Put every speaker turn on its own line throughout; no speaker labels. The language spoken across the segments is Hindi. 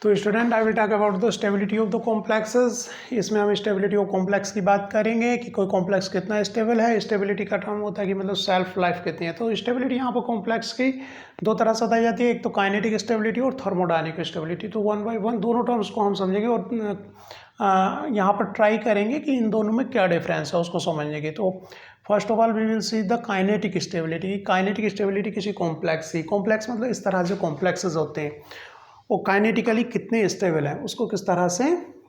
तो student I will talk about the stability of the complexes. इसमें हम स्टेबिलिटी ऑफ कॉम्प्लेक्स की बात करेंगे कि कोई कॉम्प्लेक्स कितना स्टेबल है। स्टेबिलिटी का टर्म होता है कि मतलब सेल्फ लाइफ कितनी है। तो स्टेबिलिटी यहाँ पर कॉम्प्लेक्स की दो तरह से बताई जाती है, एक तो काइनेटिक स्टेबिलिटी और थर्मोडायनेमिक स्टेबिलिटी। तो वन बाय वन दोनों टर्म्स को हम समझेंगे और यहाँ पर ट्राई करेंगे कि इन दोनों में क्या डिफरेंस है उसको समझने की। तो first of all we will see the kinetic stability. Kinetic stability किसी कॉम्प्लेक्स की, कॉम्प्लेक्स मतलब इस तरह से कॉम्प्लेक्सेस होते हैं वो काइनेटिकली कितने स्टेबल है उसको किस तरह से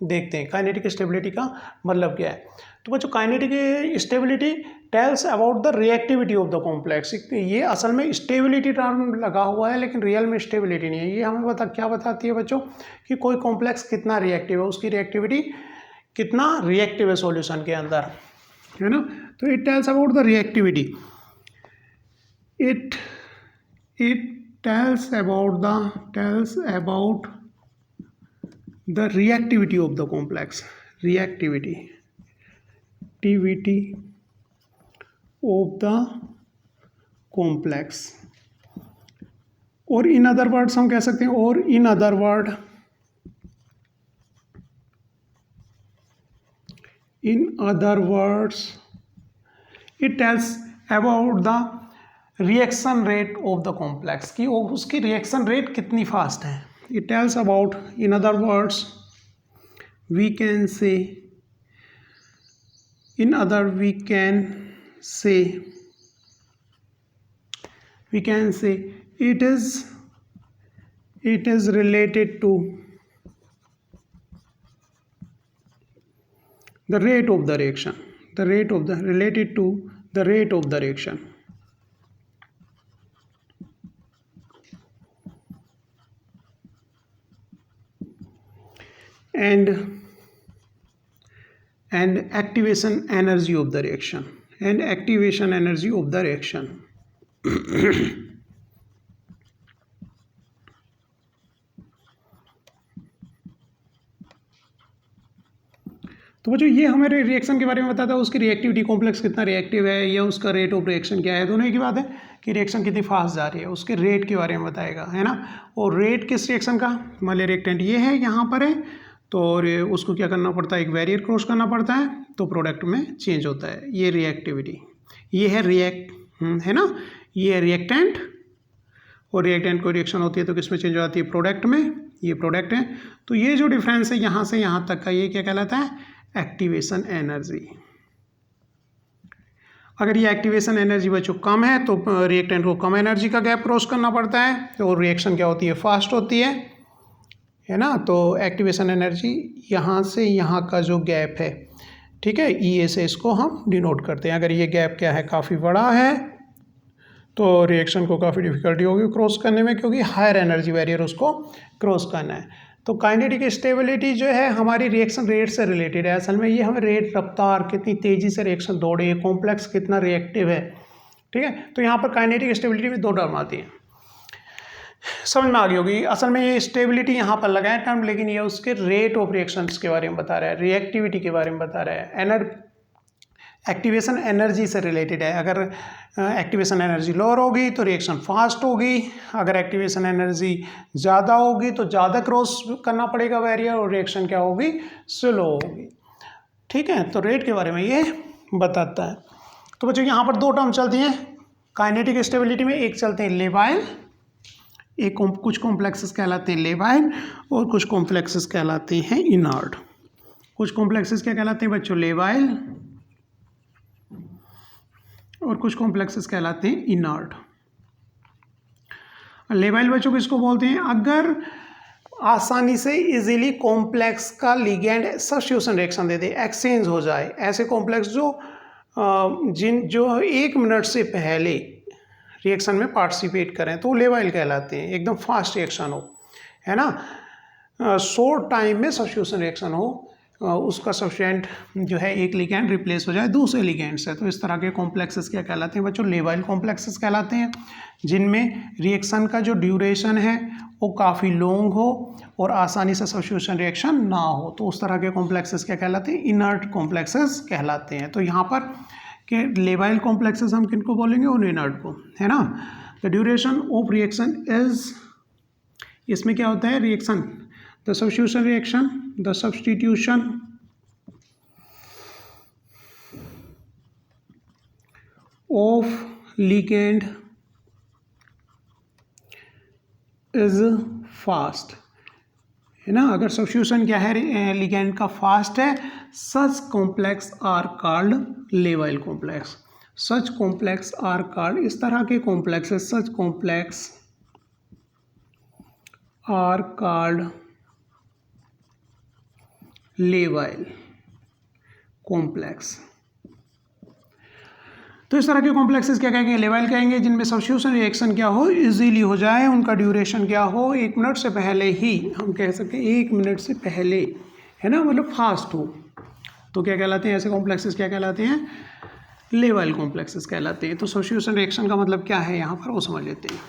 देखते हैं। काइनेटिक स्टेबिलिटी का मतलब क्या है। तो बच्चों kinetic stability tells about the reactivity of the complex. ये असल में स्टेबिलिटी टर्म लगा हुआ है लेकिन रियल में स्टेबिलिटी नहीं है। ये हमें क्या बताती है बच्चों कि कोई कॉम्प्लेक्स कितना रिएक्टिव है, उसकी रिएक्टिविटी कितना रिएक्टिव है सॉल्यूशन के अंदर, है ना। तो it tells about the reactivity, it tells about the reactivity of the complex, reactivity of the complex। और इन अदर वर्ड्स हम कह सकते हैं, और in other words it tells about the reaction rate of the complex की उसकी रिएक्शन रेट कितनी फास्ट है। It tells about, in other words we can say it is related to the rate of the reaction, related to the rate of the reaction। and activation energy of the reaction, तो बच्चों ये हमें रिएक्शन के बारे में बताता है, उसकी रिएक्टिविटी, कॉम्प्लेक्स कितना रिएक्टिव है या उसका रेट ऑफ रिएक्शन क्या है। दोनों ही की बात है कि रिएक्शन कितनी फास्ट जा रही है, उसके रेट के बारे में बताएगा, है ना। और रेट किस रिएक्शन का, मान लिया रिएक्टेंट ये है, यहाँ पर है, तो और उसको क्या करना पड़ता है, एक बैरियर क्रॉस करना पड़ता है तो प्रोडक्ट में चेंज होता है। ये रिएक्टिविटी, ये है है ना, ये है रिएक्टेंट, और रिएक्टेंट को रिएक्शन होती है तो किस में चेंज हो जाती है, प्रोडक्ट में। ये प्रोडक्ट है, तो ये जो डिफरेंस है यहाँ से यहाँ तक का, ये क्या कहलाता है, एक्टिवेशन एनर्जी। अगर ये एक्टिवेशन एनर्जी बच्चों कम है तो रिएक्टेंट को कम एनर्जी का गैप क्रॉस करना पड़ता है और रिएक्शन क्या होती है, फास्ट होती है ना। तो एक्टिवेशन एनर्जी यहाँ से यहाँ का जो गैप है, ठीक है, ई से इसको हम डिनोट करते हैं। अगर ये गैप क्या है, काफ़ी बड़ा है, तो रिएक्शन को काफ़ी डिफिकल्टी होगी क्रॉस करने में, क्योंकि हायर एनर्जी बैरियर उसको क्रॉस करना है। तो काइनेटिक स्टेबिलिटी जो है हमारी रिएक्शन रेट से रिलेटेड है। असल में ये हमें रेट, रफ्तार, कितनी तेज़ी से रिएक्शन दौड़े, कॉम्प्लेक्स कितना रिएक्टिव है, ठीक है। तो यहाँ पर काइनेटिक स्टेबिलिटी में दो टर्म आती हैं, समझ में आ गई होगी। असल में ये स्टेबिलिटी यहाँ पर लगा है टर्म, लेकिन ये उसके रेट ऑफ रिएक्शंस के बारे में बता रहा है, रिएक्टिविटी के बारे में बता रहा है। एक्टिवेशन एनर्जी से रिलेटेड है। अगर एक्टिवेशन एनर्जी लोअर होगी तो रिएक्शन फास्ट होगी, अगर एक्टिवेशन एनर्जी ज़्यादा होगी तो ज़्यादा क्रॉस करना पड़ेगा बैरियर और रिएक्शन क्या होगी, स्लो होगी, ठीक है। तो रेट के बारे में ये बताता है। तो बच्चों यहाँ पर दो टर्म चलती हैं काइनेटिक स्टेबिलिटी में, एक चलते हैं लेबाइल, एक कुछ कॉम्प्लेक्सेस कहलाते हैं लेबाइल और कुछ कॉम्प्लेक्सेस कहलाते हैं इनर्ट। कुछ कॉम्प्लेक्सेस क्या कहलाते हैं बच्चों, लेबाइल, और कुछ कॉम्प्लेक्सेस कहलाते हैं इनर्ट। लेबाइल बच्चों किसको बोलते हैं, अगर आसानी से इजीली कॉम्प्लेक्स का लिगेंड सब्स्टिट्यूशन रिएक्शन दे दे, एक्सचेंज हो जाए, ऐसे कॉम्प्लेक्स जो 1 मिनट से पहले रिएक्शन में पार्टिसिपेट करें तो लेबाइल कहलाते हैं। एकदम फास्ट रिएक्शन हो, है ना, शॉर्ट टाइम में सब्स्टिट्यूशन रिएक्शन हो, उसका सब्स्टेंट जो है एक लिगेंड रिप्लेस हो जाए दूसरे लिगेंड से। तो इस तरह के कॉम्प्लेक्सेस क्या कहलाते हैं बच्चों, लेबाइल कॉम्प्लेक्सेस कहलाते हैं, जिनमें रिएक्शन का जो ड्यूरेशन है वो काफ़ी लॉन्ग हो और आसानी से सब्स्टिट्यूशन रिएक्शन ना हो। तो उस तरह के कॉम्प्लेक्सेस क्या कहलाते हैं, इनर्ट कॉम्प्लेक्सेस कहलाते हैं। तो यहाँ पर के लेबाइल कॉम्प्लेक्सेस हम किनको बोलेंगे, और इनर्ट को, है ना। The duration of reaction is, इसमें क्या होता है, reaction the substitution reaction, the substitution of ligand is fast, है ना। अगर सब्स्टिट्यूशन क्या है लिगेंड का फास्ट है, सच कॉम्प्लेक्स आर कॉल्ड लेवाइल complex. Such complex are called, इस तरह के complex, such complex are called लेवाइल कॉम्प्लेक्स। तो इस तरह के कॉम्प्लेक्सेस क्या कहेंगे, लेवाइल कहेंगे, जिनमें सब्स्टिट्यूशन रिएक्शन क्या हो, इजीली हो जाए, उनका ड्यूरेशन क्या हो 1 मिनट से पहले ही, हम कह सकते हैं 1 मिनट से पहले, है ना, मतलब फास्ट हो, तो क्या कहलाते हैं ऐसे कॉम्प्लेक्सेस, क्या कहलाते हैं, लेवाइल कॉम्प्लेक्सेस कहलाते हैं। तो सब्स्टिट्यूशन रिएक्शन का मतलब क्या है यहाँ पर वो समझ लेते हैं।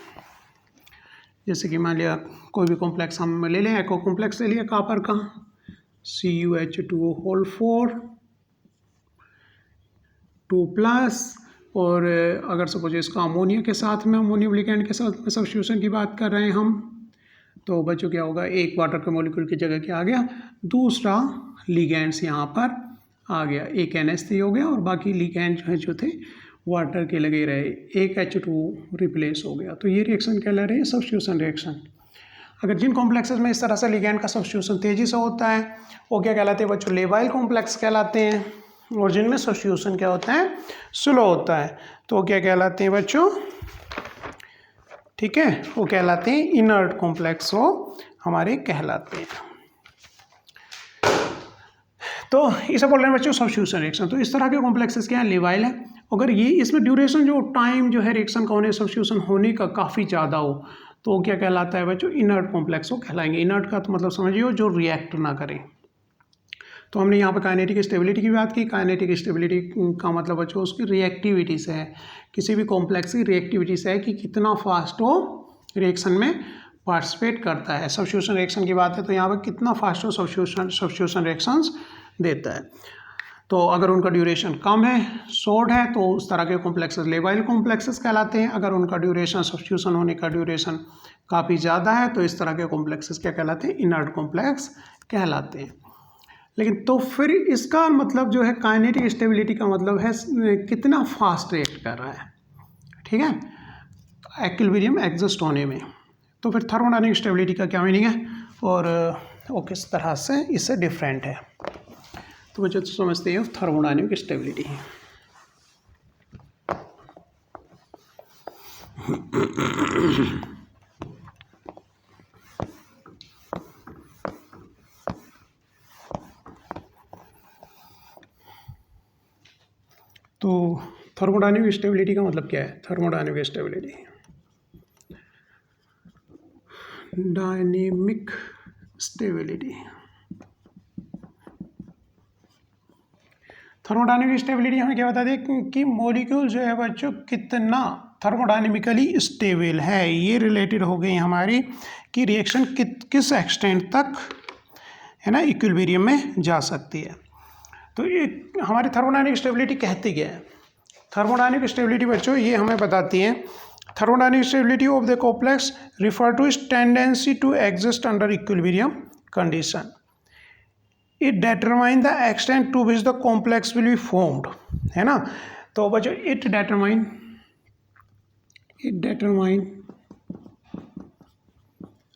जैसे कि मान लिया कोई भी कॉम्प्लेक्स हम ले लें, एको कॉम्प्लेक्स ले लिया कॉपर का, CuH2O होल 4 2+, और अगर सपोज इसका अमोनिया के साथ में, अमोनियम लिगेंड के साथ में सब्स्टिट्यूशन की बात कर रहे हैं हम, तो बच्चों क्या होगा, एक वाटर के मॉलिक्यूल की जगह क्या आ गया, दूसरा लिगेंड्स यहाँ पर आ गया, एक NH3 हो गया और बाकी लिगेंड जो थे वाटर के लगे रहे, एक H2 रिप्लेस हो गया। तो ये रिएक्शन कहला रहे हैं सब्स्टिट्यूशन रिएक्शन। अगर जिन कॉम्प्लेक्सेस में इस तरह से लिगेंड का सब्स्टिट्यूशन तेजी से होता है वो क्या कहलाते हैं बच्चों, लेवाइल कॉम्प्लेक्स कहलाते हैं, और जिनमें सब्स्टिट्यूशन क्या होता है, स्लो होता है, तो क्या कहलाते हैं बच्चों, ठीक है, वो कहलाते हैं इनर्ट कॉम्प्लेक्स, वो हमारे कहलाते हैं। तो इसे बोल रहे हैं बच्चों सब्स्टिट्यूशन रिएक्शन। तो इस तरह के कॉम्प्लेक्सेस क्या है, लेवाइल है। अगर ये इसमें ड्यूरेशन जो टाइम जो है रिएक्शन का होने, सब्स्टिट्यूशन होने का काफ़ी ज़्यादा हो, तो क्या कहलाता है बच्चों, इनर्ट कॉम्प्लेक्स वो कहलाएंगे। इनर्ट का तो मतलब समझिए जो रिएक्ट ना करें। तो हमने यहाँ पर काइनेटिक स्टेबिलिटी की बात की। काइनेटिक स्टेबिलिटी का मतलब बच्चों उसकी रिएक्टिविटी से है, किसी भी कॉम्प्लेक्स की रिएक्टिविटी से है कि कितना फास्ट वो रिएक्शन में पार्टिसिपेट करता है। सब्स्टिट्यूशन रिएक्शन की बात है तो यहाँ पर कितना फास्ट वो सब्स्टिट्यूशन रिएक्शंस देता है। तो अगर उनका ड्यूरेशन कम है, शॉर्ट है, तो उस तरह के कॉम्प्लेक्सेस लेवाइल कॉम्प्लेक्सेस कहलाते हैं। अगर उनका ड्यूरेशन, सब्स्टिट्यूशन होने का ड्यूरेशन काफ़ी ज़्यादा है, तो इस तरह के कॉम्प्लेक्सेस क्या कहलाते हैं, इनर्ट कॉम्प्लेक्स कहलाते हैं। लेकिन तो फिर इसका मतलब जो है काइनेटिक स्टेबिलिटी का मतलब है कितना फास्ट रिएक्ट कर रहा है, ठीक है, इक्विलिब्रियम एग्जिस्ट होने में। तो फिर थर्मोडायनामिक स्टेबिलिटी का क्या मीनिंग है और वो किस तरह से इससे डिफरेंट है, तो बच्चों तो समझते हैं थर्मोडायनामिक स्टेबिलिटी। तो थर्मोडायनामिक स्टेबिलिटी का मतलब क्या है, thermodynamic stability, dynamic stability. Thermodynamic stability हमें क्या बताती है कि मॉलिक्यूल जो है बच्चों कितना थर्मोडायनेमिकली स्टेबल है। ये रिलेटेड हो गई हमारी कि रिएक्शन किस एक्सटेंट तक, है ना, इक्विलिब्रियम में जा सकती है। तो ये हमारी थर्मोडायनामिक स्टेबिलिटी कहती क्या है। थर्मोडायनामिक स्टेबिलिटी बच्चों ये हमें बताती है, thermodynamic stability of the complex refer to its tendency to exist under equilibrium condition. It determine the extent to which the complex will be formed, है ना। तो बच्चों इट डेटरमाइन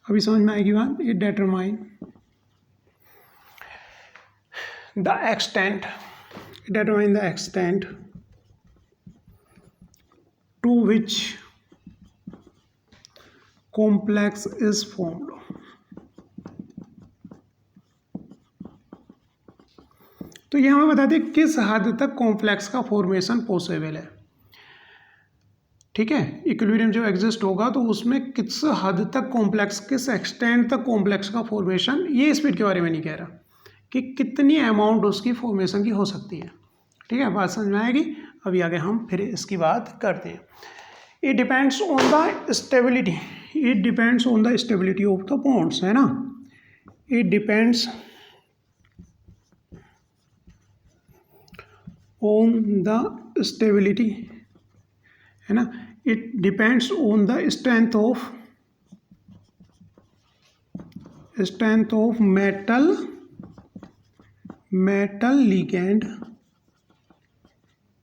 अभी समझ में आएगी बात, it determine the extent to which complex is formed। तो ये हमें बता दें किस हद तक कॉम्प्लेक्स का फॉर्मेशन पॉसिबल है, ठीक है। इक्विलिब्रियम जो एग्जिस्ट होगा तो उसमें किस हद तक कॉम्प्लेक्स, किस एक्सटेंट तक कॉम्प्लेक्स का फॉर्मेशन, ये स्पीड के बारे में नहीं कह रहा कि कितनी अमाउंट उसकी फॉर्मेशन की हो सकती है, ठीक है, बात समझ में आएगी। अभी आगे हम फिर इसकी बात करते हैं। It depends on the stability, of the bonds, है ना। It depends on the stability, है ना। It depends on the strength of strength of metal ligand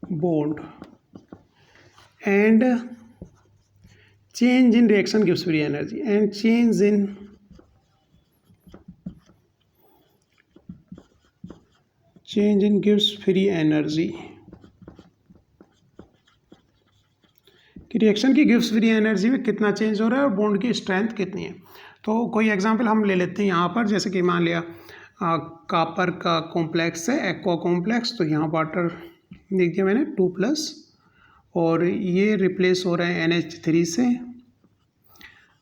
bond and change in reaction gives free energy, and change in gives free energy कि रिएक्शन की गिव्स फ्री एनर्जी में कितना चेंज हो रहा है और बॉन्ड की स्ट्रेंथ कितनी है। तो कोई एग्जांपल हम ले लेते हैं यहाँ पर, जैसे कि मान लिया कॉपर का कॉम्प्लेक्स है, एक्वा कॉम्प्लेक्स, तो यहाँ वाटर लिख दिया मैंने 2+, और ये रिप्लेस हो रहा है NH3 से।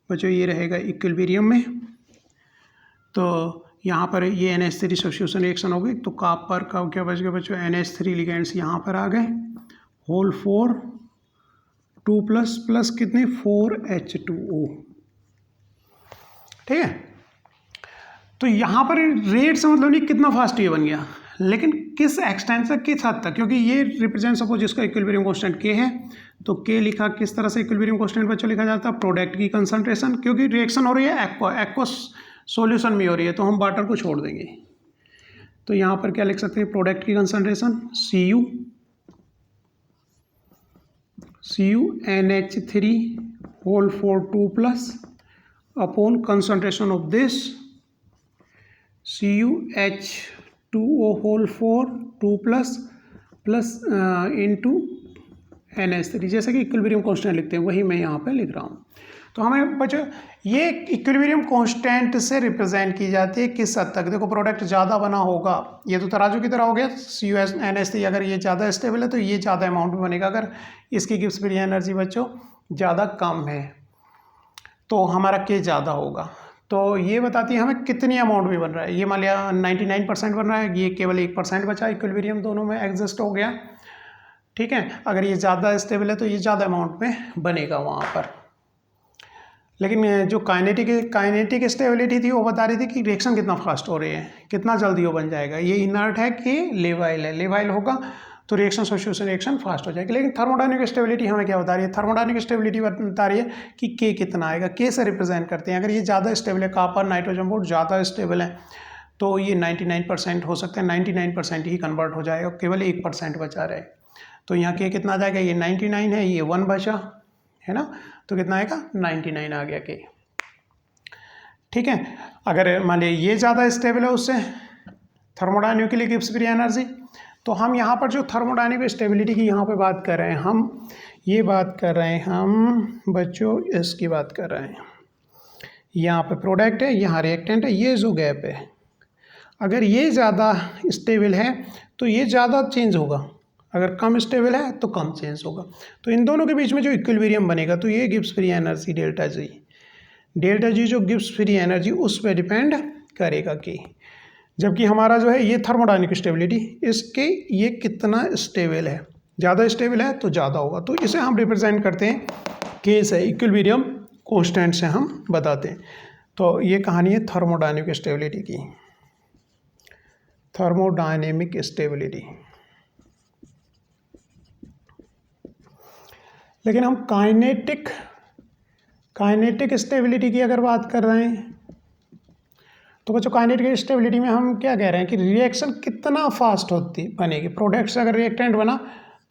बच्चों ये रहेगा इक्विलिब्रियम में, तो यहाँ पर ये NH3 सब्स्टिट्यूशन रिएक्शन हो गई, तो कॉपर का क्या बच गया बच्चों, NH3 लिगेंड्स यहाँ पर आ गए, होल 4 2+ प्लस कितने 4H2O, ठीक है। तो यहाँ पर रेट से मतलब नहीं कितना फास्ट ये बन गया, लेकिन किस एक्सटेंट से, किस हद तक, क्योंकि ये रिप्रेजेंट सपोज जिसका इक्विलिब्रियम कांस्टेंट K है, तो K लिखा किस तरह से इक्विलिब्रियम कांस्टेंट बच्चों लिखा जाता है, प्रोडक्ट की कंसंट्रेशन, क्योंकि रिएक्शन हो रही है एक्वा सॉल्यूशन में हो रही है, तो हम वाटर को छोड़ देंगे। तो यहाँ पर क्या लिख सकते हैं, प्रोडक्ट की कंसंट्रेशन Cu NH3 होल 4 2+ upon concentration of this CuH2O होल 4 2+ प्लस इंटू NH3, जैसे कि इक्विलिब्रियम कांस्टेंट लिखते हैं वही मैं यहाँ पे लिख रहा हूँ। तो हमें बच्चों ये इक्विलिब्रियम कांस्टेंट से रिप्रेजेंट की जाती है किस हद तक। देखो प्रोडक्ट ज़्यादा बना होगा, ये तो तराजू की तरह हो गया, CuNH3 अगर ये ज़्यादा स्टेबल है तो ये ज़्यादा अमाउंट में बनेगा, अगर इसकी गिव्स फ्री एनर्जी बच्चों ज़्यादा कम है तो हमारा K ज़्यादा होगा। तो ये बताती है हमें कितनी अमाउंट में बन रहा है। ये मान लिया 99% बन रहा है, ये केवल 1% बचा, इक्विलिब्रियम दोनों में एग्जिस्ट हो गया, ठीक है। अगर ये ज़्यादा स्टेबल है तो ये ज़्यादा अमाउंट में बनेगा वहाँ पर। लेकिन जो काइनेटिक स्टेबिलिटी थी वो बता रही थी कि रिएक्शन कितना फास्ट हो रही है, कितना जल्दी वो बन जाएगा। ये इनर्ट है कि लेवाइल है, लेवाइल होगा तो रिएक्शन सब्स्टिट्यूशन रिएक्शन फास्ट हो जाएगी। लेकिन थर्मोडायनेमिक स्टेबिलिटी हमें क्या बता रही है, थर्मोडायनेमिक स्टेबिलिटी बता रही है कि K कितना आएगा, K से रिप्रेजेंट करते हैं। अगर ये ज़्यादा स्टेबल है, कॉपर नाइट्रोजन बोर्ड ज़्यादा स्टेबल है, तो ये 99% हो सकता है, 99% ही कन्वर्ट हो जाएगा, केवल 1% बचा रहे। तो यहाँ K कितना आ जाएगा, ये 99 है, ये 1 बचा है ना, तो कितना आएगा 99 आ गया K, ठीक है। अगर मान लीजिए ये ज़्यादा स्टेबल है उससे थर्मोडायनेमिकली गिव्स फ्री एनर्जी, तो हम यहाँ पर जो थर्मोडायनेमिक स्टेबिलिटी की यहाँ पे बात कर रहे हैं, हम ये बात कर रहे हैं, हम बच्चों इसकी बात कर रहे हैं। यहाँ पे प्रोडक्ट है, यहाँ रिएक्टेंट है, ये जो गैप है अगर ये ज़्यादा स्टेबल है तो ये ज़्यादा चेंज होगा, अगर कम स्टेबल है तो कम चेंज होगा। तो इन दोनों के बीच में जो इक्विलिब्रियम बनेगा तो ये gives free energy delta G जो गिव्स फ्री एनर्जी उस पर डिपेंड करेगा कि, जबकि हमारा जो है ये थर्मोडायनेमिक स्टेबिलिटी, इसके ये कितना स्टेबल है, ज़्यादा स्टेबल है तो ज़्यादा होगा। तो इसे हम रिप्रेजेंट करते हैं K से, इक्विलिब्रियम कांस्टेंट से हम बताते हैं। तो ये कहानी है थर्मोडायनेमिक स्टेबिलिटी की, थर्मोडायनेमिक स्टेबिलिटी। लेकिन हम काइनेटिक स्टेबिलिटी की अगर बात कर रहे हैं तो बच्चों काइनेटिक स्टेबिलिटी में हम क्या कह रहे हैं कि रिएक्शन कितना फास्ट होती बनेगी। प्रोडक्ट से अगर रिएक्टेंट बना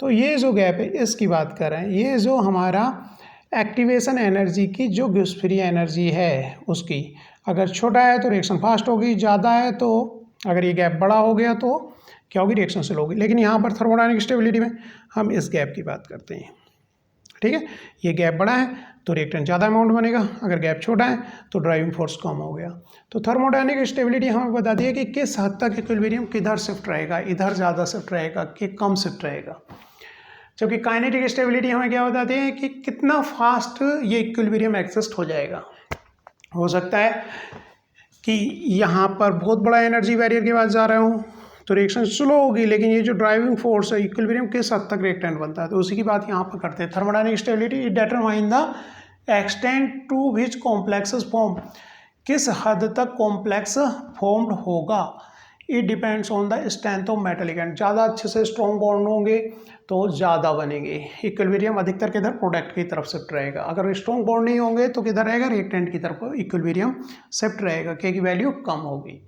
तो ये जो गैप है इसकी बात कर रहे हैं, ये जो हमारा एक्टिवेशन एनर्जी की जो गिव्स फ्री एनर्जी है उसकी, अगर छोटा है तो रिएक्शन फास्ट होगी, ज़्यादा है तो अगर ये गैप बड़ा हो गया तो क्या होगी, रिएक्शन स्लो होगी। लेकिन यहाँ पर थर्मोडायनेमिक स्टेबिलिटी में हम इस गैप की बात करते हैं, ठीक है। ये गैप बड़ा है तो रिएक्टेंट ज़्यादा अमाउंट बनेगा, अगर गैप छोटा है तो ड्राइविंग फोर्स कम हो गया। तो थर्मोडायनेमिक स्टेबिलिटी हमें बताती है कि किस हद तक इक्विलिब्रियम किधर शिफ्ट रहेगा, इधर ज़्यादा शिफ्ट रहेगा कि कम शिफ्ट रहेगा। जबकि काइनेटिक स्टेबिलिटी हमें क्या बताती है कि कितना फास्ट ये इक्विलिब्रियम एग्जिस्ट हो जाएगा। हो सकता है कि यहाँ पर बहुत बड़ा एनर्जी बैरियर के पास जा रहे हो तो रिएक्शन स्लो होगी, लेकिन ये जो ड्राइविंग फोर्स है इक्विलिब्रियम किस हद तक रिएक्टेंट बनता है, तो उसी की बात यहाँ पर करते हैं। Thermodynamic stability determine the extent to which complexes form, किस हद तक कॉम्प्लेक्स फॉर्म्ड होगा it depends on the strength of metallic and, ज़्यादा अच्छे से स्ट्रॉन्ग बॉन्ड होंगे तो ज़्यादा बनेंगे। इक्विलिब्रियम अधिकतर किधर, प्रोडक्ट की तरफ शिफ्ट रहेगा। अगर स्ट्रॉन्ग बॉन्ड नहीं होंगे तो किधर रहेगा, रिएक्टेंट की तरफ इक्विलिब्रियम शिफ्ट रहेगा, के की वैल्यू कम होगी।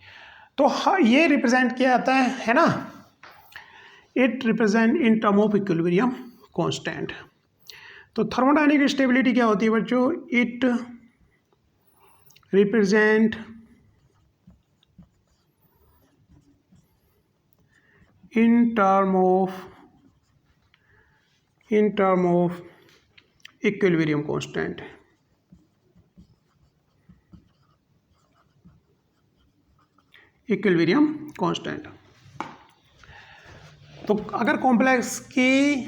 तो ये रिप्रेजेंट किया जाता है ना, it represent in term of equilibrium constant. तो थर्मोडायनेमिक स्टेबिलिटी क्या होती है बच्चों, it represent in term of equilibrium constant। Equilibrium constant. तो अगर कॉम्प्लेक्स की,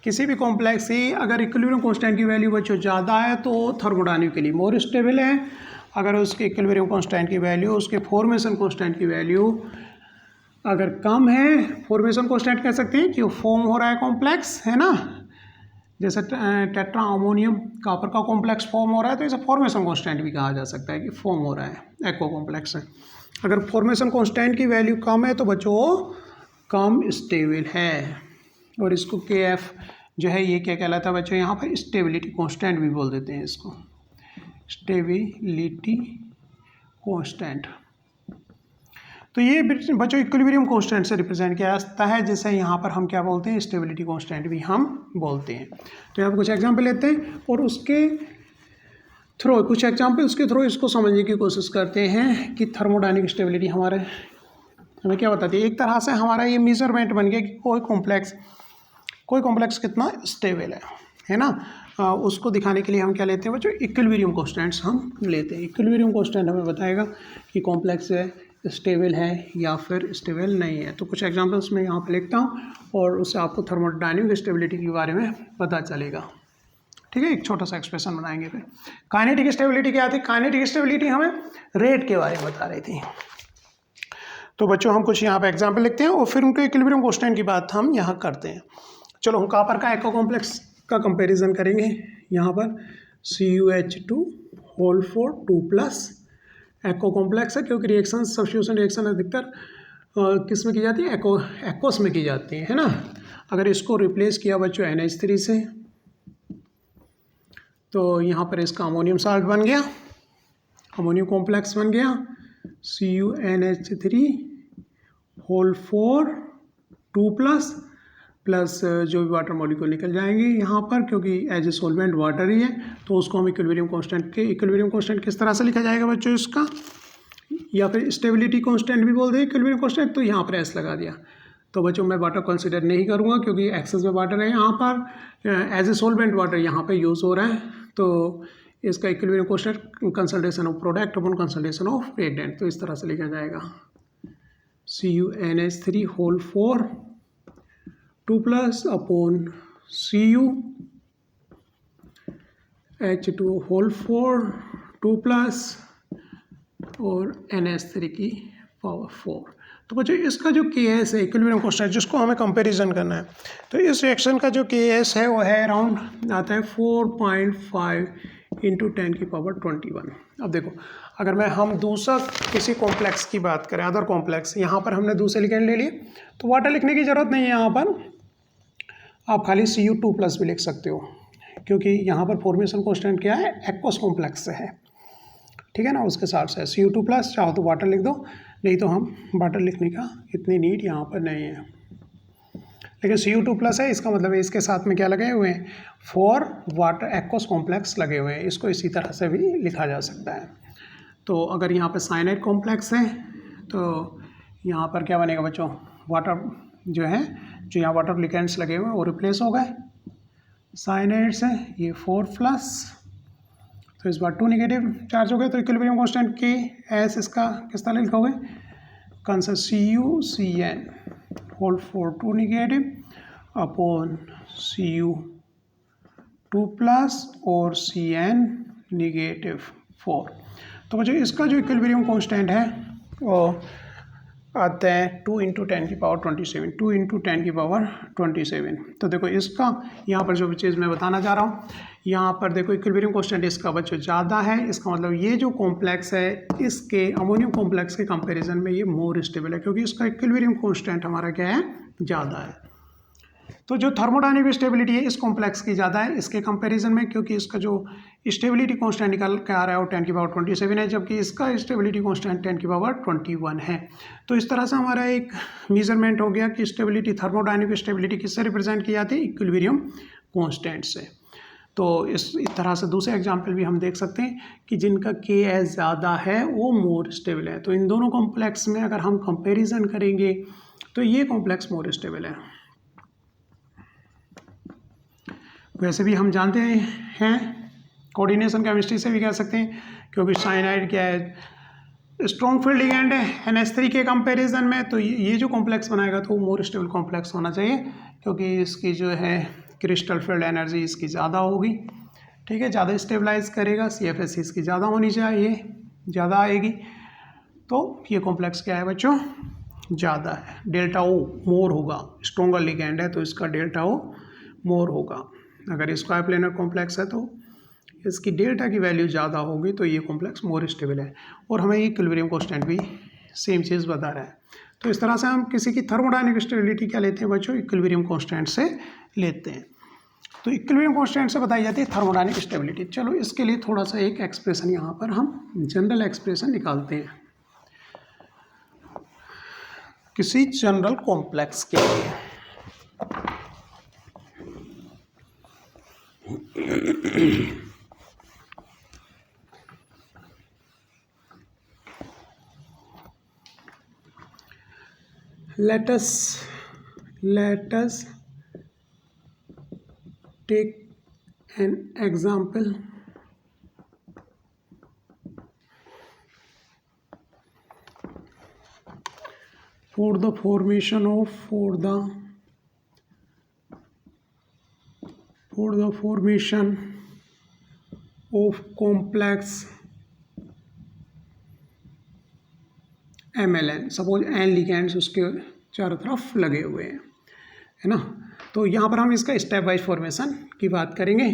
किसी भी कॉम्प्लेक्स की अगर इक्विलिब्रियम कांस्टेंट की वैल्यू बच्चों ज़्यादा है तो थर्मोडायनेमिकली मोर स्टेबल है। अगर उसके इक्विलिब्रियम कांस्टेंट की वैल्यू, उसके फॉर्मेशन कांस्टेंट की वैल्यू अगर कम है, फॉर्मेशन कांस्टेंट कह सकते हैं कि वो फॉर्म हो रहा है कॉम्प्लेक्स, है ना, जैसे टेट्रा अमोनियम कॉपर का कॉम्प्लेक्स फॉर्म हो रहा है तो इसे फॉर्मेशन कांस्टेंट भी कहा जा सकता है कि फॉर्म हो रहा है, एक्वा कॉम्प्लेक्स है। अगर फॉर्मेशन कांस्टेंट की वैल्यू कम है तो बच्चों वो कम स्टेबल है, और इसको के एफ जो है ये क्या कहलाता है बच्चों, यहाँ पर स्टेबिलिटी कांस्टेंट भी बोल देते हैं इसको, स्टेबिलिटी कांस्टेंट। तो ये बच्चों इक्विलिब्रियम कांस्टेंट से रिप्रेजेंट किया जाता है, जिसे यहाँ पर हम क्या बोलते हैं, स्टेबिलिटी कांस्टेंट भी हम बोलते हैं। तो यहाँ पर कुछ एग्जांपल लेते हैं और उसके थ्रू, कुछ एग्जांपल्स के थ्रू इसको समझने की कोशिश करते हैं कि थर्मोडायनेमिक स्टेबिलिटी हमारे हमें क्या बताती है। एक तरह से हमारा ये मेजरमेंट बन गया कि कोई कॉम्प्लेक्स कितना स्टेबल है ना। उसको दिखाने के लिए हम क्या लेते हैं बच्चों, इक्विलिब्रियम कांस्टेंट्स हम लेते हैं। इक्विलिब्रियम कांस्टेंट हमें बताएगा कि कॉम्प्लेक्स है स्टेबल है या फिर स्टेबल नहीं है। तो कुछ एग्जांपल्स मैं यहाँ पे लिखता हूँ और उससे आपको थर्मोडायनेमिक स्टेबिलिटी के बारे में पता चलेगा। ठीक है, एक छोटा सा एक्सप्रेशन बनाएंगे। फिर काइनेटिक स्टेबिलिटी क्या थी, काइनेटिक स्टेबिलिटी हमें रेट के बारे में बता रही थी। तो बच्चों हम कुछ यहाँ पे एग्जाम्पल लिखते हैं और फिर उनके इक्विलिब्रियम कांस्टेंट की बात हम यहाँ करते हैं। चलो हम कॉपर का एक्वा कॉम्प्लेक्स का कंपेरिजन करेंगे। यहाँ पर CuH2 होल 4 2+ एक्वा कॉम्प्लेक्स है, क्योंकि रिएक्शन सब्स्टिट्यूशन रिएक्शन अधिकतर किस में की जाती है, एक्वस में की जाती है ना। अगर इसको रिप्लेस किया बच्चों NH3 से तो यहाँ पर इसका अमोनियम साल्ट बन गया, अमोनियम कॉम्प्लेक्स बन गया CuNH3 होल 4 2+ प्लस जो भी वाटर मॉलिक्यूल निकल जाएंगे यहाँ पर, क्योंकि एज ए सॉल्वेंट वाटर ही है तो उसको हम इक्विलिब्रियम कांस्टेंट किस तरह से लिखा जाएगा बच्चों इसका, या फिर स्टेबिलिटी कांस्टेंट भी बोल दें इक्विलिब्रियम कांस्टेंट, तो यहाँ पर एस लगा दिया। तो बच्चों मैं वाटर कंसिडर नहीं करूँगा क्योंकि एक्सेस में वाटर है यहाँ पर, एज ए सॉल्वेंट वाटर यहाँ पर यूज़ हो रहा है। तो इसका equilibrium constant concentration of product upon concentration of reactant, तो इस तरह से लिखा जाएगा CuNH3 whole 4 2+ upon CuH2 whole 4 2+ और NH3 की पावर 4। तो बच्चों इसका जो Ks है इक्विलिब्रियम कांस्टेंट जिसको हमें कंपैरिजन करना है, तो इस रिएक्शन का जो Ks है वो है अराउंड आता है 4.5 × 10⁻21। अब देखो अगर हम दूसरा किसी कॉम्प्लेक्स की बात करें, अदर कॉम्प्लेक्स, यहाँ पर हमने दूसरे लिगेंड ले लिए तो वाटर लिखने की ज़रूरत नहीं है। यहाँ पर आप खाली Cu2+ भी लिख सकते हो, क्योंकि यहाँ पर फॉर्मेशन कांस्टेंट क्या है, एक्वस कॉम्प्लेक्स से है, ठीक है ना। उसके साथ से Cu2+, चाहो तो वाटर लिख दो, नहीं तो हम वाटर लिखने का इतनी नीड यहाँ पर नहीं है। लेकिन Cu2+ है, इसका मतलब है इसके साथ में क्या लगे हुए हैं, 4 वाटर एक्वस कॉम्प्लेक्स लगे हुए हैं, इसको इसी तरह से भी लिखा जा सकता है। तो अगर यहाँ पर साइनाइड कॉम्प्लेक्स है तो यहाँ पर क्या बनेगा बच्चों, वाटर जो है, जो यहाँ वाटर लिगेंड्स लगे हुए हैं वो रिप्लेस हो गए साइनाइड्स है, ये 4+, तो इस बार 2 नेगेटिव चार्ज हो गए। तो इक्विलिब्रियम कांस्टेंट के एस इसका किस तरह लिखोगे, CuCN whole 4 2 negative upon Cu2+ और Cn -4। तो बच्चों इसका जो इक्विलिब्रियम कांस्टेंट है वो आता है 2 × 10⁻27, 2 × 10⁻27। तो देखो इसका यहाँ पर जो चीज़ मैं बताना चाह रहा हूँ, यहाँ पर देखो इक्विलिब्रियम कांस्टेंट इसका बच्चों ज़्यादा है, इसका मतलब ये जो कॉम्प्लेक्स है इसके अमोनियम कॉम्प्लेक्स के कंपैरिजन में ये मोर स्टेबल है, क्योंकि इसका इक्विलिब्रियम कांस्टेंट हमारा क्या है, ज़्यादा है। तो जो थर्मोडायनेमिक स्टेबिलिटी है इस कॉम्प्लेक्स की ज़्यादा है इसके कंपैरिजन में, क्योंकि इसका जो स्टेबिलिटी कांस्टेंट निकल के आ रहा है वो 10 की पावर 27 है, जबकि इसका स्टेबिलिटी कांस्टेंट 10 की पावर 21 है। तो इस तरह से हमारा एक मेजरमेंट हो गया कि स्टेबिलिटी, थर्मोडायनेमिक स्टेबिलिटी किससे रिप्रेजेंट की जाती है, इक्विलिब्रियम कांस्टेंट से। तो इस तरह से दूसरे एग्जाम्पल भी हम देख सकते हैं कि जिनका के एस ज़्यादा है वो मोर स्टेबल है। तो इन दोनों कॉम्प्लेक्स में अगर हम कंपेरिजन करेंगे तो ये कॉम्प्लेक्स मोर स्टेबल है। वैसे भी हम जानते हैं कोऑर्डिनेशन केमिस्ट्री से भी कह सकते हैं, क्योंकि साइनाइड क्या है, स्ट्रॉन्ग फील्ड लिगेंड है NH3 के कंपैरिजन में, तो ये जो कॉम्प्लेक्स बनाएगा तो वो मोर स्टेबल कॉम्प्लेक्स होना चाहिए, क्योंकि इसकी जो है क्रिस्टल फील्ड एनर्जी इसकी ज़्यादा होगी, ठीक है, ज़्यादा स्टेबलाइज करेगा, CFS इसकी ज़्यादा होनी चाहिए, ज़्यादा आएगी, तो ये कॉम्प्लेक्स क्या है बच्चों, ज़्यादा है। डेल्टा O मोर होगा, स्ट्रॉन्गर लिगेंड है तो इसका डेल्टा O मोर होगा। अगर स्क्वायर प्लेनर कॉम्प्लेक्स है तो इसकी डेल्टा की वैल्यू ज़्यादा होगी, तो ये कॉम्प्लेक्स मोर स्टेबल है। और हमें इक्विलिब्रियम कांस्टेंट भी सेम चीज़ बता रहा है। तो इस तरह से हम किसी की थर्मोडायनेमिक स्टेबिलिटी क्या लेते हैं बच्चों, इक्विलिब्रियम कांस्टेंट से लेते हैं। तो इक्विलिब्रियम कांस्टेंट से बताई जाती है थर्मोडायनेमिक स्टेबिलिटी। चलो इसके लिए थोड़ा सा एक एक्सप्रेशन यहाँ पर हम जनरल एक्सप्रेशन निकालते हैं किसी जनरल कॉम्प्लेक्स के लिए। let us take an example for the formation of complex MLN। Suppose n ligands उसके चारों तरफ लगे हुए हैं, है ना। तो यहाँ पर हम इसका स्टेप वाइज फॉर्मेशन की बात करेंगे।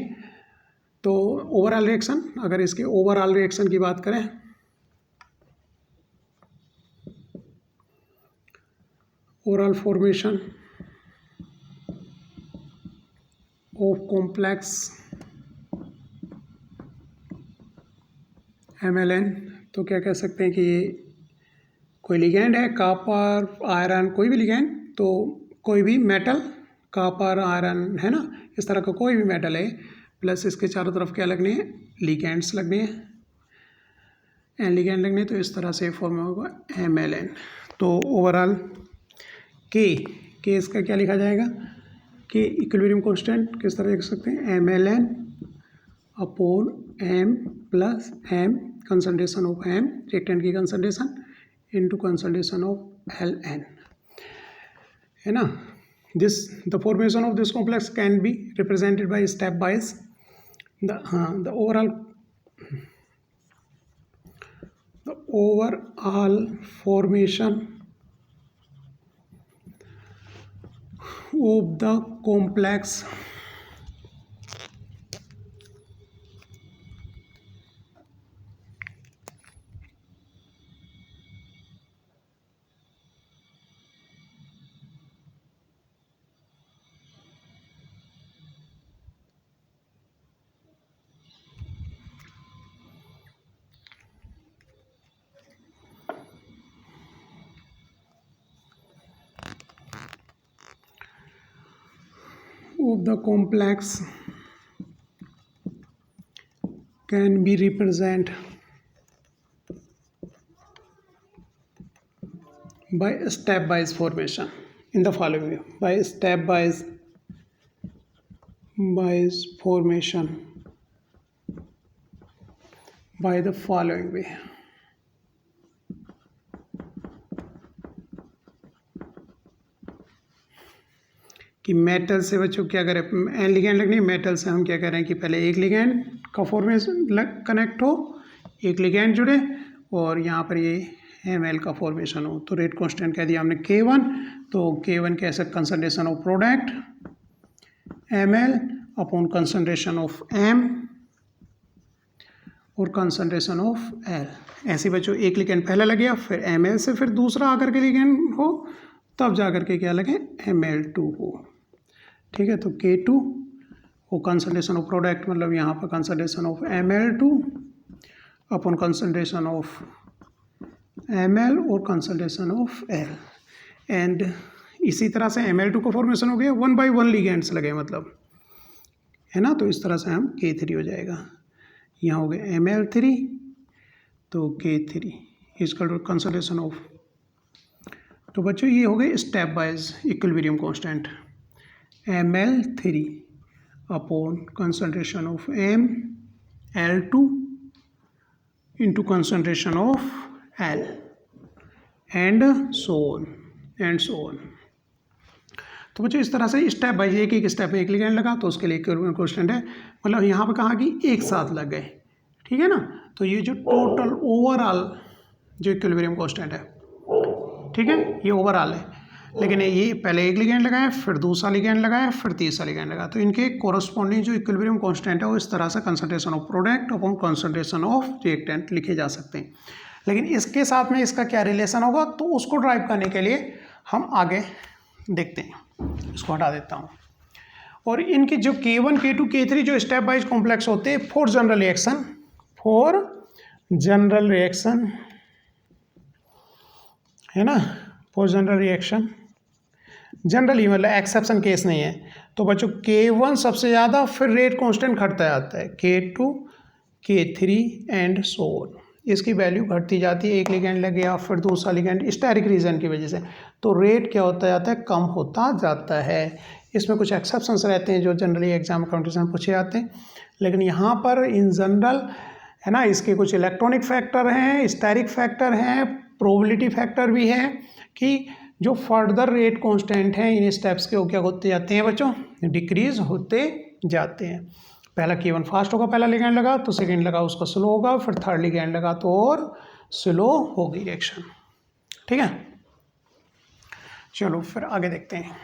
तो ओवरऑल रिएक्शन, अगर इसके ओवरऑल रिएक्शन की बात करें, overall formation of complex MLN, तो क्या कह सकते हैं कि ये कोई लिगेंड है, कॉपर आयरन, कोई भी लिगेंड, तो कोई भी मेटल, कॉपर आयरन, है ना, इस तरह का कोई भी मेटल है, प्लस इसके चारों तरफ क्या लगने हैं, लिगेंड्स लगने हैं, एन लिगेंड लगने, तो इस तरह से फॉर्म होगा MLN। तो ओवरऑल के इसका क्या लिखा जाएगा, कि इक्विलिब्रियम कांस्टेंट किस तरह लिख सकते हैं, MLN upon M plus M concentration of M, reactant की concentration, into concentration of Ln, है ना। The formation of this complex can be represented by stepwise the overall formation of the complex can be represented by stepwise formation in the following way, by stepwise formation by the following way। कि मेटल से बच्चों क्या करें, एन लिगेंड लगनी है, मेटल से हम क्या करें कि पहले एक लिगेंड का फॉर्मेशन कनेक्ट हो, एक लिगेंड जुड़े, और यहाँ पर ये Ml का फॉर्मेशन हो। तो रेट कांस्टेंट कह दिया हमने K1, तो K1 कैसे concentration of product Ml upon concentration of M और कंसंट्रेशन ऑफ L। ऐसे बच्चों एक लिगेंड पहले लगे, फिर Ml से फिर दूसरा आकर के लिगेंड हो, तब जा कर के क्या लगे, Ml2 हो। ठीक है, तो K2 वो कंसंट्रेशन ऑफ प्रोडक्ट, मतलब यहाँ पर concentration of Ml2 upon concentration of Ml और कंसंट्रेशन ऑफ L। एंड इसी तरह से Ml2 का फॉर्मेशन हो गया, 1 by 1 लिगेंड्स लगे मतलब, है ना। तो इस तरह से हम K3 हो जाएगा, यहाँ हो गया Ml3 तो K3 इसका कंसंट्रेशन ऑफ। तो बच्चों ये हो गए step wise equilibrium constant, Ml3 upon concentration of Ml2 into concentration of L and so on. तो बच्चों इस तरह से स्टेप बाय एक स्टेप में एक लिगेंड लगा तो उसके लिए इक्विलिब्रियम कांस्टेंट है, मतलब यहाँ पे कहा कि एक साथ लग गए, ठीक है ना। तो ये जो टोटल ओवरऑल जो इक्विलिब्रियम कांस्टेंट है, ठीक है, ये ओवरऑल है। लेकिन ये पहले एक लिगेंड लगाया, फिर दूसरा लिगेंड लगाया, फिर तीसरा लिगेंड लगाया, तो इनके कोरस्पॉन्डिंग जो इक्विलिब्रियम कांस्टेंट है वो इस तरह से concentration of product upon concentration of reactant लिखे जा सकते हैं। लेकिन इसके साथ में इसका क्या रिलेशन होगा, तो उसको ड्राइव करने के लिए हम आगे देखते हैं। इसको हटा देता हूँ। और इनके जो K1, K2, K3 जो स्टेप वाइज कॉम्प्लेक्स होते हैं फॉर जनरल रिएक्शन, है ना, फॉर जनरल रिएक्शन जनरली, मतलब एक्सेप्शन केस नहीं है। तो बच्चों K1 सबसे ज़्यादा, फिर रेट कांस्टेंट घटता जाता है, K2, K3 and so on. इसकी वैल्यू घटती जाती है, एक लिगेंड लग गया, फिर दूसरा लिगेंड, स्टेरिक रीजन की वजह से, तो रेट क्या होता जाता है, कम होता जाता है। इसमें कुछ एक्सेप्शंस रहते हैं जो जनरली एग्जाम कंपटीशन पूछे जाते हैं, लेकिन यहाँ पर इन जनरल, है ना, इसके कुछ इलेक्ट्रॉनिक फैक्टर हैं, स्टेरिक फैक्टर हैं, प्रोबेबिलिटी फैक्टर भी है कि जो फर्दर रेट कांस्टेंट हैं इन स्टेप्स के वो क्या होते जाते हैं बच्चों, डिक्रीज होते जाते हैं। पहला K1 फास्ट होगा, पहला लिगेंड लगा, तो सेकेंड लगा उसका स्लो होगा, फिर थर्ड लिगेंड लगा तो और स्लो होगी रिएक्शन, ठीक है। चलो फिर आगे देखते हैं।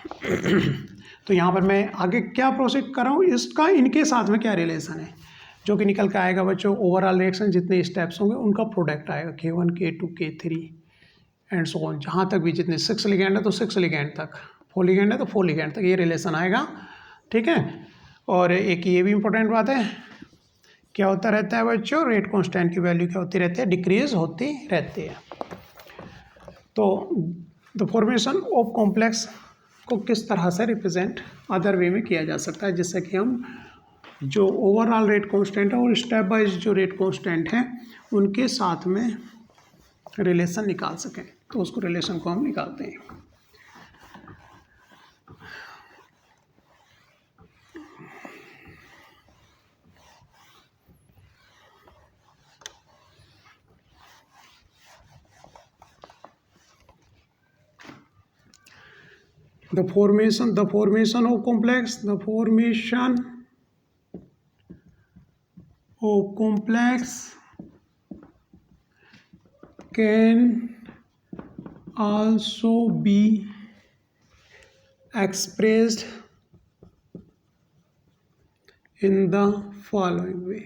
तो यहाँ पर मैं आगे क्या प्रोसीड कर रहा हूँ, इसका इनके साथ में क्या रिलेशन है, जो कि निकल के आएगा बच्चों, ओवरऑल रिएक्शन जितने स्टेप्स होंगे उनका प्रोडक्ट आएगा, K1, K2, K3 and so on. जहाँ तक भी जितने 6 लिगेंड है तो 6 लिगेंड तक, 4 लिगेंड है तो 4 लिगेंड तक, ये रिलेशन आएगा, ठीक है। और एक ये भी इम्पोर्टेंट बात है, क्या होता रहता है बच्चों, रेट कांस्टेंट की वैल्यू क्या होती रहती है, डिक्रीज होती रहती है। तो द फॉर्मेशन ऑफ कॉम्प्लेक्स को किस तरह से रिप्रेजेंट अदर वे में किया जा सकता है, जिससे कि हम जो ओवरऑल रेट कांस्टेंट है और स्टेप वाइज जो रेट कांस्टेंट है उनके साथ में रिलेशन निकाल सकें। तो उसको रिलेशन को हम निकालते हैं। The formation of complex can also be expressed in the following way.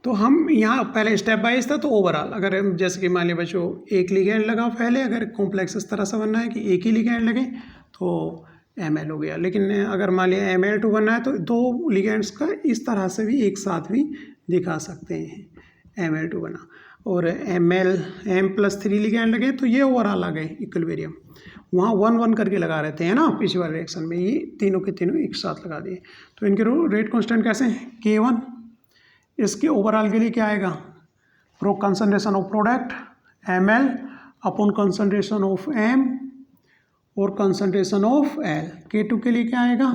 तो हम यहाँ पहले स्टेप वाइज था, तो ओवरऑल अगर हम जैसे कि मान लिया बच्चों एक लिगेंड लगा पहले, अगर कॉम्प्लेक्स इस तरह से बनना है कि एक ही लिगेंड लगे तो Ml हो गया। लेकिन अगर मान लिया Ml2 बनना है तो 2 लिगेंड्स का इस तरह से भी एक साथ भी दिखा सकते हैं, Ml2 बना। और M+3 लिगेंड लगे तो ये ओवरऑल आ गए इक्विलिब्रियम, वहाँ 1-1 करके लगा रहते हैं ना, पिछले वाले रिएक्शन में ये तीनों के तीनों एक साथ लगा दिए। तो इनके रेट कांस्टेंट कैसे हैं, K1, इसके ओवरऑल के लिए क्या आएगा, concentration of product Ml upon concentration of M और कंसंट्रेशन ऑफ L। K2 के लिए क्या आएगा,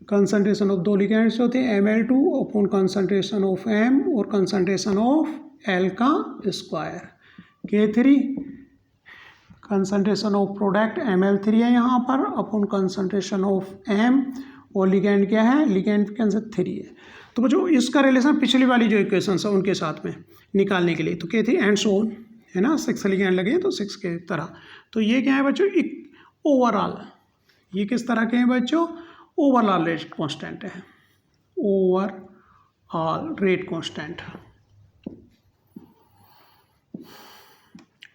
कंसंट्रेशन ऑफ 2 लिगेंड्स होते हैं, Ml2 upon concentration of M और कंसंट्रेशन ऑफ L का square. K3 concentration of product Ml3 है यहाँ पर अपॉन कंसंट्रेशन ऑफ M और लिगेंड क्या है, लिगेंड के आंसर 3 है। तो बच्चों इसका रिलेशन पिछली वाली जो इक्वेशन है उनके साथ में निकालने के लिए, तो K3 एंड सो ऑन, है ना, 6 लिखने लगे तो 6 के तरह। तो ये क्या है बच्चों, एक ओवरऑल, ये किस तरह के हैं बच्चों, ओवरऑल रेट कांस्टेंट है, ओवरऑल रेट कांस्टेंट।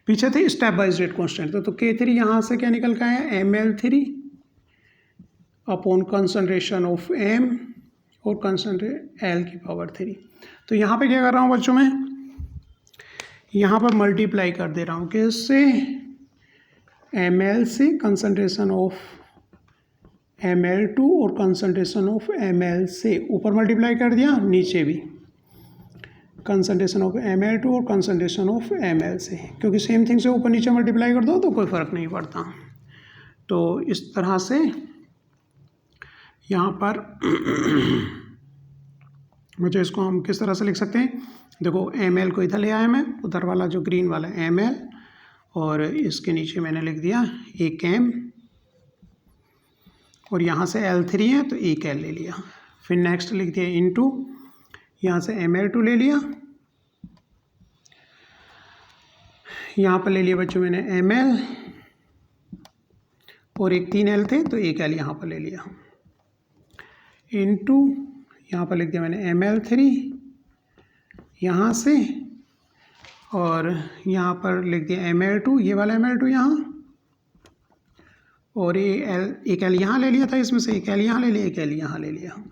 पीछे थे स्टेप वाइज रेट कांस्टेंट, तो K3 यहाँ से क्या निकल का है, ml3 upon concentration of M और कंसंट्रेट L की पावर 3। तो यहाँ पे क्या कर रहा हूँ बच्चों, मैं यहाँ पर मल्टीप्लाई कर दे रहा हूँ किससे, ml से कंसंट्रेशन ऑफ ml2 और कंसंट्रेशन ऑफ ml से, ऊपर मल्टीप्लाई कर दिया, नीचे भी कंसंट्रेशन ऑफ ml2 और कंसंट्रेशन ऑफ ml से, क्योंकि सेम थिंग से ऊपर नीचे मल्टीप्लाई कर दो तो कोई फ़र्क नहीं पड़ता। तो इस तरह से यहाँ पर मुझे इसको हम किस तरह से लिख सकते हैं, देखो ml को इधर ले आया मैं, उधर वाला जो ग्रीन वाला ml, और इसके नीचे मैंने लिख दिया एक m, और यहाँ से L3 है तो एक L ले लिया, फिर नेक्स्ट लिख दिया इनटू, यहाँ से ml2 ले लिया, यहाँ पर ले लिया बच्चों मैंने ml, और एक 3L थे तो एक L यहाँ पर ले लिया, इनटू यहाँ पर लिख दिया मैंने ml3 यहाँ से, और यहाँ पर लिख दिया ml2, ये वाला ml2 यहाँ, और ये एक L यहाँ ले लिया था, इसमें से एक L यहाँ ले लिया, एक L यहाँ ले लिया।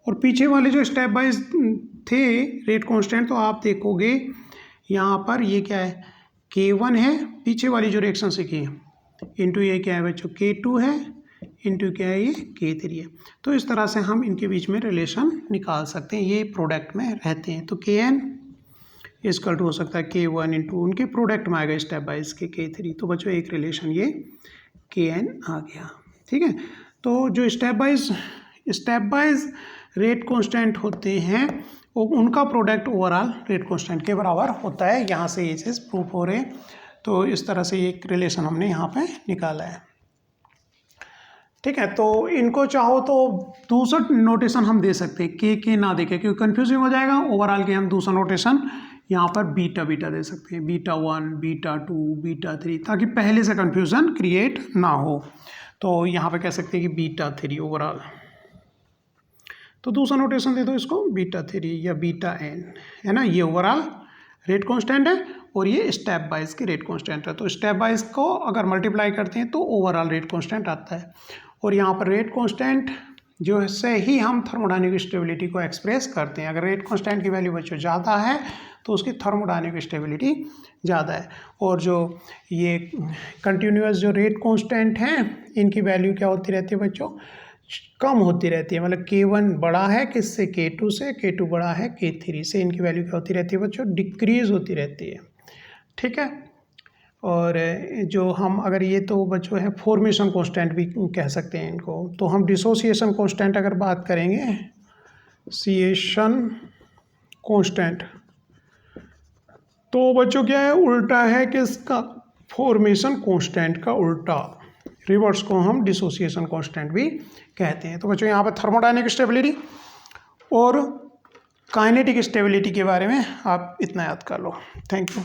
और पीछे वाले जो स्टेप वाइज थे रेट कांस्टेंट, तो आप देखोगे यहाँ पर ये क्या है, K1 है, पीछे वाली जो रिएक्शन से की है, इंटू ये क्या है बच्चों, K2 है, इंटू क्या है ये K3 है। तो इस तरह से हम इनके बीच में रिलेशन निकाल सकते हैं, ये प्रोडक्ट में रहते हैं। तो Kn इसकल टू हो सकता है K1 इंटू उनके प्रोडक्ट में आएगा स्टेप वाइज के K3। तो बच्चों एक रिलेशन ये Kn आ गया, ठीक है। तो जो स्टेप वाइज रेट कांस्टेंट होते हैं उनका प्रोडक्ट ओवरऑल रेट कांस्टेंट के बराबर होता है। यहाँ से ये चीज़ प्रूफ हो रही है। तो इस तरह से एक रिलेशन हमने यहाँ पे निकाला है, ठीक है। तो इनको चाहो तो दूसरा नोटेशन हम दे सकते हैं, के ना देके, क्योंकि कन्फ्यूजिंग हो जाएगा। ओवरऑल के हम दूसरा नोटेशन यहाँ पर बीटा दे सकते हैं, β1, β2, β3, ताकि पहले से कन्फ्यूज़न क्रिएट ना हो। तो यहाँ पे कह सकते हैं कि β3 ओवरऑल, तो दूसरा नोटेशन दे दो इसको β3 या βn, है ना। ये ओवरऑल रेट कांस्टेंट है और ये स्टेप वाइज के रेट कांस्टेंट है। तो स्टेप वाइज को अगर मल्टीप्लाई करते हैं तो ओवरऑल रेट कांस्टेंट आता है। और यहाँ पर रेट कांस्टेंट जो से ही हम थर्मोडायनेमिक स्टेबिलिटी को एक्सप्रेस करते हैं। अगर रेट कांस्टेंट की वैल्यू बच्चों ज़्यादा है तो उसकी थर्मोडायनेमिक स्टेबिलिटी ज़्यादा है। और जो ये कंटिन्यूस जो रेट कांस्टेंट हैं इनकी वैल्यू क्या होती रहती है बच्चों, कम होती रहती है। मतलब K1 बड़ा है किससे, K2 से, K2 बड़ा है K3 से, इनकी वैल्यू क्या होती रहती है बच्चों, डिक्रीज होती रहती है, ठीक है। और जो हम अगर ये तो बच्चों है फॉर्मेशन कांस्टेंट भी कह सकते हैं इनको। तो हम डिसोसिएशन कांस्टेंट अगर बात करेंगे, डिसोसिएशन कांस्टेंट, तो बच्चों क्या है, उल्टा है किसका, फॉर्मेशन कांस्टेंट का उल्टा, रिवर्स को हम डिसोसिएशन कांस्टेंट भी कहते हैं। तो बच्चों यहाँ पर थर्मोडायनेमिक स्टेबिलिटी और काइनेटिक स्टेबिलिटी के बारे में आप इतना याद कर लो। Thank you.